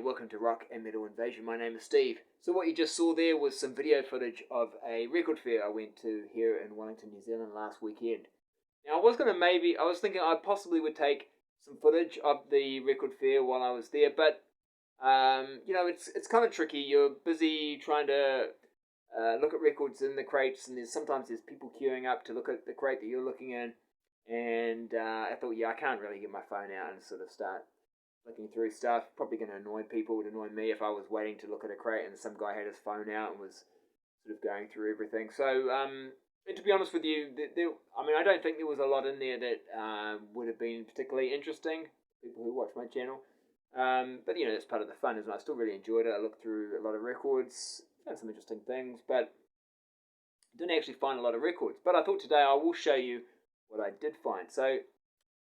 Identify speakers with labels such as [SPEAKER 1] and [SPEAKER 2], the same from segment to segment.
[SPEAKER 1] welcome to Rock and Metal Invasion. My name is Steve. So what you just saw there was some video footage of a record fair I went to here in Wellington, New Zealand last weekend. Now I was thinking I possibly would take some footage of the record fair while I was there, but it's kind of tricky. You're busy trying to look at records in the crates, and sometimes there's people queuing up to look at the crate that you're looking in, and I thought, I can't really get my phone out and sort of start looking through stuff. Probably going to annoy people. It would annoy me if I was waiting to look at a crate and some guy had his phone out and was sort of going through everything. So, and to be honest with you, I don't think there was a lot in there that would have been particularly interesting for people who watch my channel. But that's part of the fun, isn't it? I still really enjoyed it. I looked through a lot of records, found some interesting things, but didn't actually find a lot of records. But I thought today I will show you what I did find. So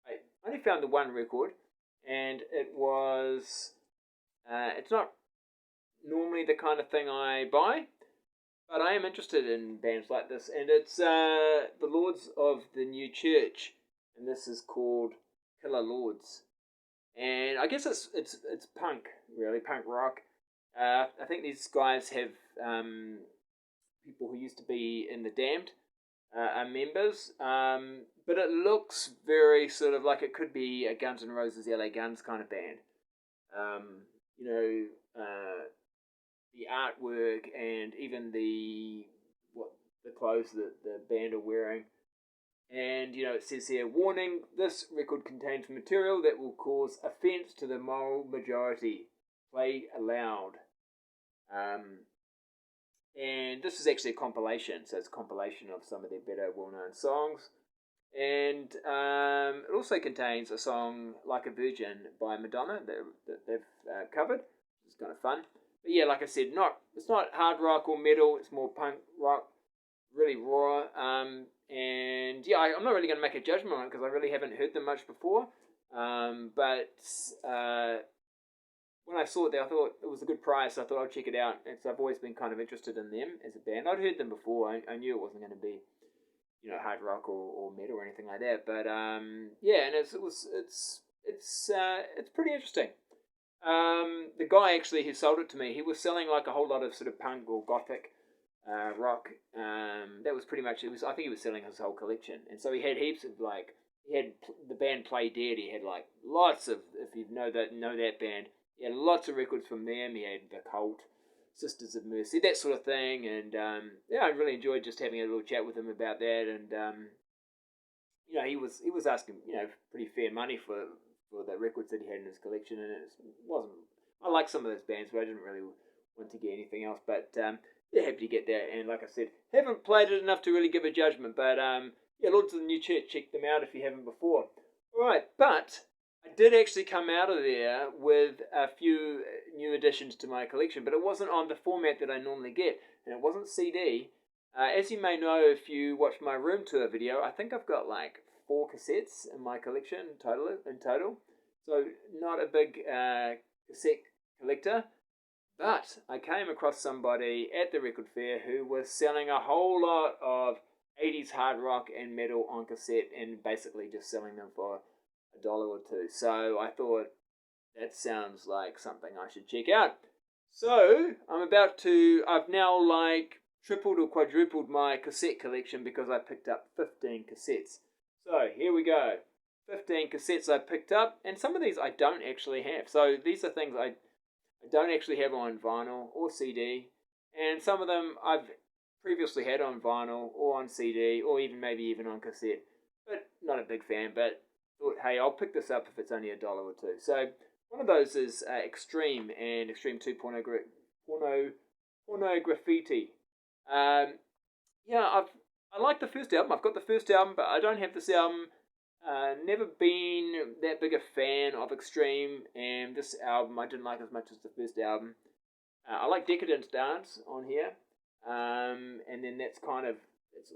[SPEAKER 1] I only found the one record, and it was, it's not normally the kind of thing I buy, but I am interested in bands like this, and it's the Lords of the New Church, and this is called Killer Lords. And I guess it's punk, really, punk rock. I think these guys have people who used to be in the Damned are members, but it looks very sort of like it could be a Guns N' Roses LA Guns kind of band. The artwork and even the clothes that the band are wearing. And, it says here, warning, this record contains material that will cause offence to the moral majority. Play aloud. And this is actually a compilation, so it's a compilation of some of their better well-known songs. And it also contains a song, Like a Virgin, by Madonna, that they've covered. It's kind of fun. But yeah, like I said, it's not hard rock or metal, it's more punk rock, really raw. I'm not really going to make a judgment on it because I really haven't heard them much before. But when I saw it there, I thought it was a good price. I thought I'd check it out. So I've always been kind of interested in them as a band. I'd heard them before. I knew it wasn't going to be, hard rock or metal or anything like that. But and it's pretty interesting. The guy actually who sold it to me, he was selling like a whole lot of sort of punk or gothic rock. That was pretty much it. I think he was selling his whole collection, and so he had heaps of he had the band Play Dead. He had like lots of, if you know that band, he had lots of records from them. He had The Cult, Sisters of Mercy, that sort of thing, and I really enjoyed just having a little chat with him about that. And he was asking pretty fair money for the records that he had in his collection, and it wasn't. I like some of those bands, but I didn't really want to get anything else. But happy to get that, and like I said, haven't played it enough to really give a judgment. But Lords of the New Church, check them out if you haven't before. All right, but I did actually come out of there with a few new additions to my collection, but it wasn't on the format that I normally get, and it wasn't CD. As you may know, if you watch my room tour video, I think I've got like 4 cassettes in my collection in total. So not a big cassette collector, but I came across somebody at the record fair who was selling a whole lot of 80s hard rock and metal on cassette, and basically just selling them for $1 or $2. So I thought, that sounds like something I should check out. So I've now tripled or quadrupled my cassette collection because I picked up 15 cassettes. So here we go. 15 cassettes I picked up, and some of these I don't actually have. So these are things I don't actually have on vinyl or CD, and some of them I've previously had on vinyl or on CD or maybe even on cassette, but not a big fan. But thought, hey, I'll pick this up if it's only $1 or $2. So one of those is Extreme and Extreme 2 Porno Graffiti. I like the first album. I've got the first album, but I don't have this album. Never been that big a fan of Extreme, and this album I didn't like as much as the first album. I like Decadence Dance on here, and then it's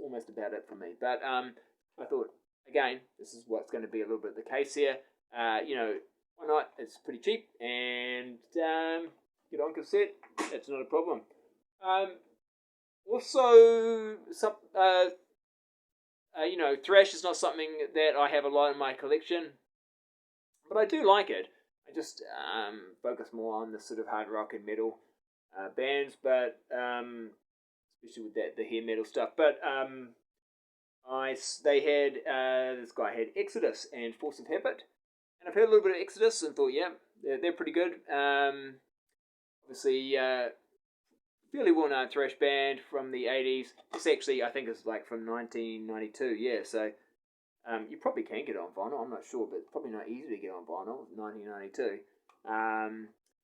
[SPEAKER 1] almost about it for me. But I thought, again, this is what's going to be a little bit the case here. Why not? It's pretty cheap, and get on cassette. It's not a problem. Also, Thrash is not something that I have a lot in my collection, but I do like it. I I just focus more on the sort of hard rock and metal bands, but especially with the hair metal stuff. But they had this guy had Exodus and Force of Habit, and I've heard a little bit of Exodus and thought, yeah, they're pretty good. Obviously, fairly well-known thrash band from the 80s. This actually, I think, is like from 1992. Yeah, so you probably can get it on vinyl. I'm not sure, but it's probably not easy to get on vinyl. 1992.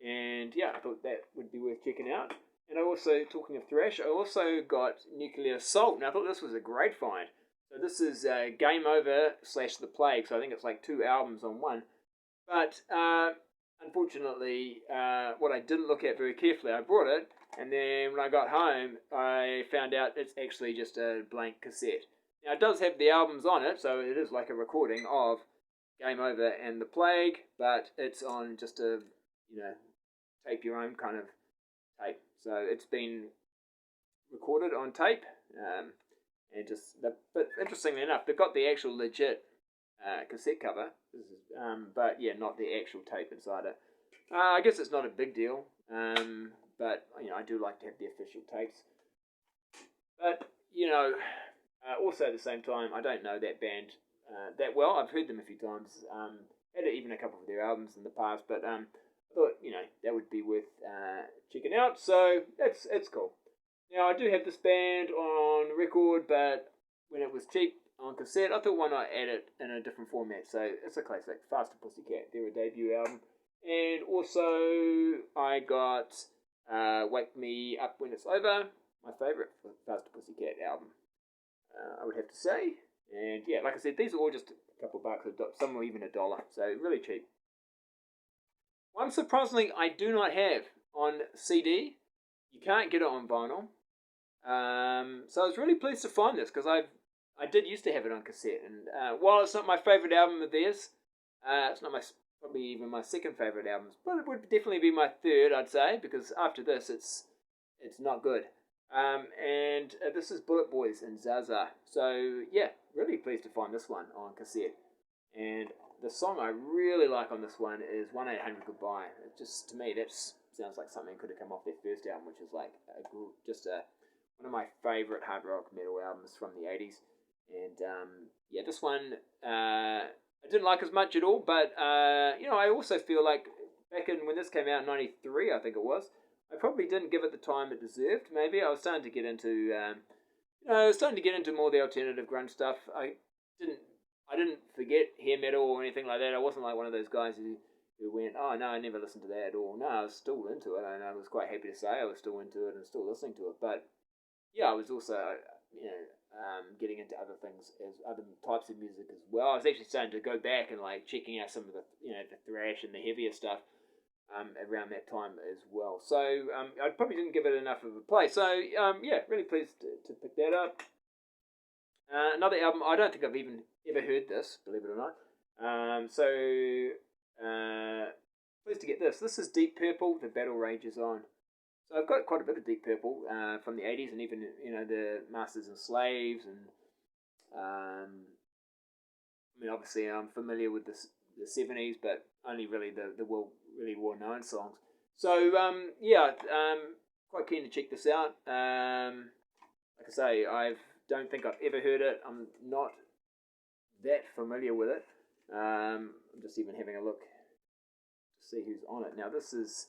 [SPEAKER 1] And yeah, I thought that would be worth checking out. And I also, talking of thrash, I also got Nuclear Assault. Now, I thought this was a great find. So this is Game Over / The Plague. So I think it's like 2 albums on one. But unfortunately, what I didn't look at very carefully, I brought it, and then when I got home, I found out it's actually just a blank cassette. Now, it does have the albums on it, so it is like a recording of Game Over and The Plague, but it's on just a, tape your own kind of tape. So it's been recorded on tape, but interestingly enough, they've got the actual legit cassette cover, but yeah, not the actual tape inside it. I guess it's not a big deal, but I do like to have the official tapes. But also at the same time, I don't know that band that well. I've heard them a few times, had even a couple of their albums in the past, but I thought that would be worth checking out. So it's cool. Now I do have this band on record, but when it was cheap on cassette, I thought why not add it in a different format. So it's a classic, Faster Pussycat. They're a debut album. And also I got Wake Me Up When It's Over, my favourite Faster Pussycat album, I would have to say. And yeah, like I said, these are all just a couple bucks, some are even $1, so really cheap. One surprisingly I do not have on CD. You can't get it on vinyl. So I was really pleased to find this, because I did used to have it on cassette, and while it's not my favourite album of theirs, it's not probably even my second favourite album, but it would definitely be my third, I'd say, because after this it's not good. And this is Bullet Boys and Zaza. So yeah, really pleased to find this one on cassette. And the song I really like on this one is 1-800 Goodbye. It just, to me, that sounds like something could have come off their first album, which is like one of my favourite hard rock metal albums from the 80s. And yeah, this one I didn't like as much at all, but I also feel like back in when this came out in '93, I think it was, I probably didn't give it the time it deserved. Maybe I was starting to get into more of the alternative grunge stuff. I didn't forget hair metal or anything like that. I wasn't like one of those guys who went, oh no, I never listened to that at all. No, I was still into it, and I was quite happy to say I was still into it and still listening to it. But yeah, I was also getting into other things, as other types of music as well. I was actually starting to go back and like checking out some of the the thrash and the heavier stuff around that time as well. So I probably didn't give it enough of a play. So yeah, really pleased to pick that up. Another album, I don't think I've even ever heard this, believe it or not. Pleased to get this. This is Deep Purple, The Battle Rages On. So I've got quite a bit of Deep Purple from the 80s, and even the Masters and Slaves, and I mean obviously I'm familiar with the 70s, but only really the really well-known songs. So yeah, quite keen to check this out. Like I say, I don't think I've ever heard it. I'm not that familiar with it. I'm just even having a look to see who's on it. Now this is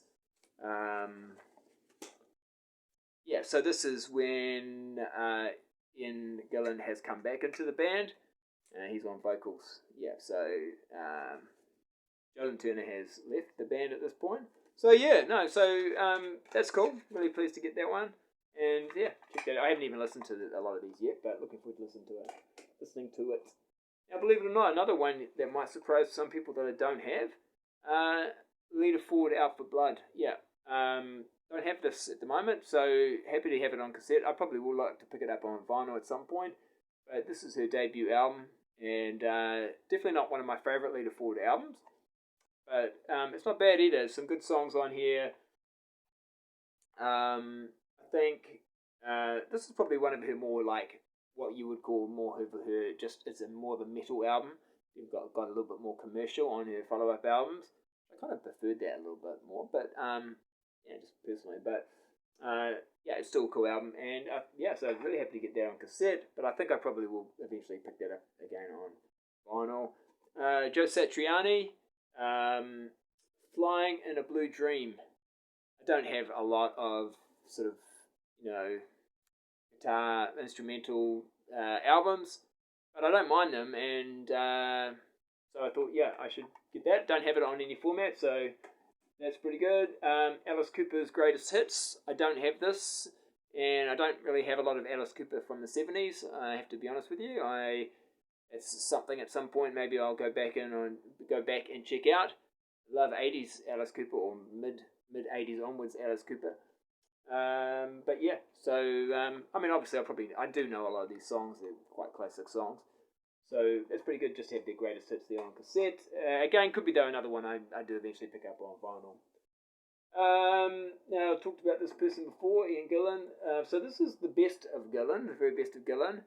[SPEAKER 1] yeah, so this is when Ian Gillan has come back into the band. He's on vocals. Yeah, so Jordan Turner has left the band at this point. So yeah, no, so that's cool. Really pleased to get that one. And yeah, check that out. I haven't even listened to a lot of these yet, but looking forward to listening to it. Now, believe it or not, another one that might surprise some people that I don't have, Leader Forward Out for Blood. Yeah, don't have this at the moment, so happy to have it on cassette. I probably will like to pick it up on vinyl at some point, but this is her debut album, and definitely not one of my favourite Leader Forward albums, but it's not bad either. There's some good songs on here. I think this is probably one of her more like what you would call more of her, just it's a more of a metal album. You've got a little bit more commercial on her follow-up albums. I kind of preferred that a little bit more, but yeah, just personally. But yeah, it's still a cool album, and yeah, so I was really happy to get that on cassette. But I think I probably will eventually pick that up again on vinyl. Joe Satriani, Flying in a Blue Dream. I don't have a lot of sort of, guitar instrumental albums, but I don't mind them, and so I thought, yeah, I should get that. Don't have it on any format, so that's pretty good. Alice Cooper's Greatest Hits. I don't have this, and I don't really have a lot of Alice Cooper from the 70s. I have to be honest with you. It's something at some point maybe I'll go back and check out. Love 80s Alice Cooper, or mid 80s onwards Alice Cooper. But yeah, so I mean, obviously I do know a lot of these songs. They're quite classic songs, so it's pretty good just to have their greatest hits there on cassette. Again, could be though another one I do eventually pick up on vinyl. Now I've talked about this person before, Ian Gillan. So this is the best of Gillan, the very best of Gillan.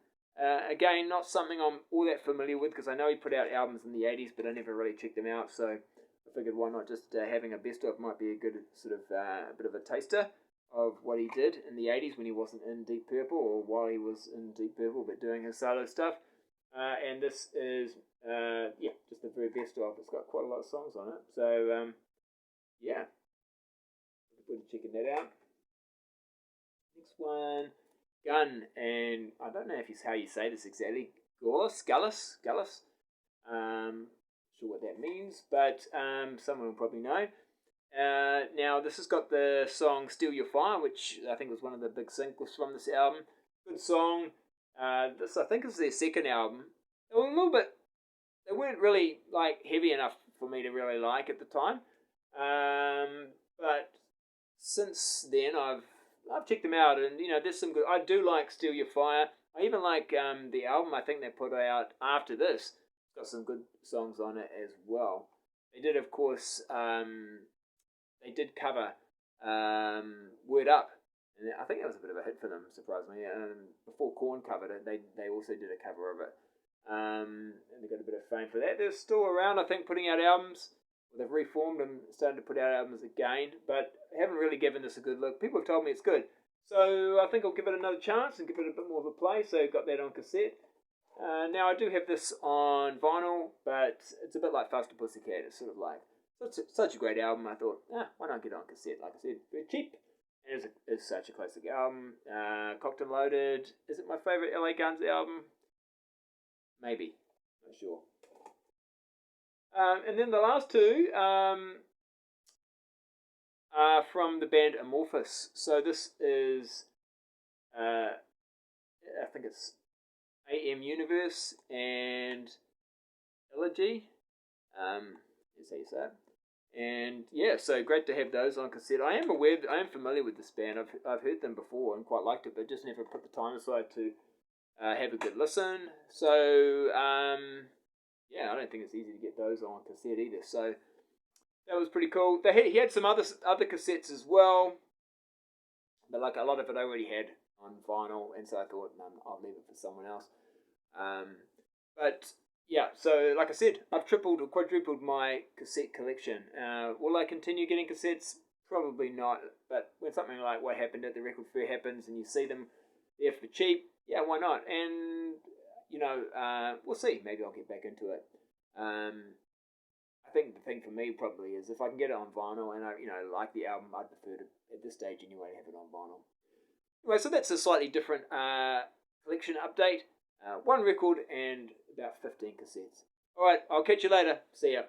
[SPEAKER 1] Again, not something I'm all that familiar with, because I know he put out albums in the 80s, but I never really checked them out, so I figured why not just having a best of might be a good sort of a bit of a taster of what he did in the 80s when he wasn't in Deep Purple, or while he was in Deep Purple but doing his solo stuff. And this is, yeah, just the very best of. It's got quite a lot of songs on it, so yeah, looking forward to checking that out. Next one, Gun, and I don't know how you say this exactly. Gallus. Sure what that means, but someone will probably know. Now this has got the song "Steal Your Fire," which I think was one of the big singles from this album. Good song. This I think is their second album. They were a little bit. They weren't really like heavy enough for me to really like at the time. But since then I've checked them out, and there's some good. I do like "Steal Your Fire." I even like the album I think they put out after this. It's got some good songs on it as well. They did, of course. They did cover Word Up, and I think that was a bit of a hit for them, surprisingly. Before Korn covered it, they also did a cover of it, and they got a bit of fame for that. They're still around, I think, putting out albums. They've reformed and started to put out albums again, but haven't really given this a good look. People have told me it's good, so I think I'll give it another chance and give it a bit more of a play. So got that on cassette. Now I do have this on vinyl, but it's a bit like Faster Pussycat. It's sort of like such a great album. I thought, why not get it on cassette? Like I said, very cheap. And it's such a classic album. Cocked and Loaded. Is it my favourite LA Guns album? Maybe. Not sure. And then the last two are from the band Amorphous. So this is, I think it's AM Universe and Elegy. Is how you say it. And yeah, so great to have those on cassette. I am familiar with this band. I've heard them before and quite liked it, but just never put the time aside to have a good listen. So yeah, I don't think it's easy to get those on cassette either. So that was pretty cool. He had some other cassettes as well, but like a lot of it I already had on vinyl, and so I thought, I'll leave it for someone else. But yeah, so like I said, I've tripled or quadrupled my cassette collection. Will I continue getting cassettes? Probably not. But when something like what happened at the record fair happens and you see them there for cheap, yeah, why not? And we'll see. Maybe I'll get back into it. I think the thing for me probably is if I can get it on vinyl and I like the album, I'd prefer to at this stage anyway to have it on vinyl. Anyway, so that's a slightly different collection update. One record and about 15 cassettes. Alright, I'll catch you later. See ya.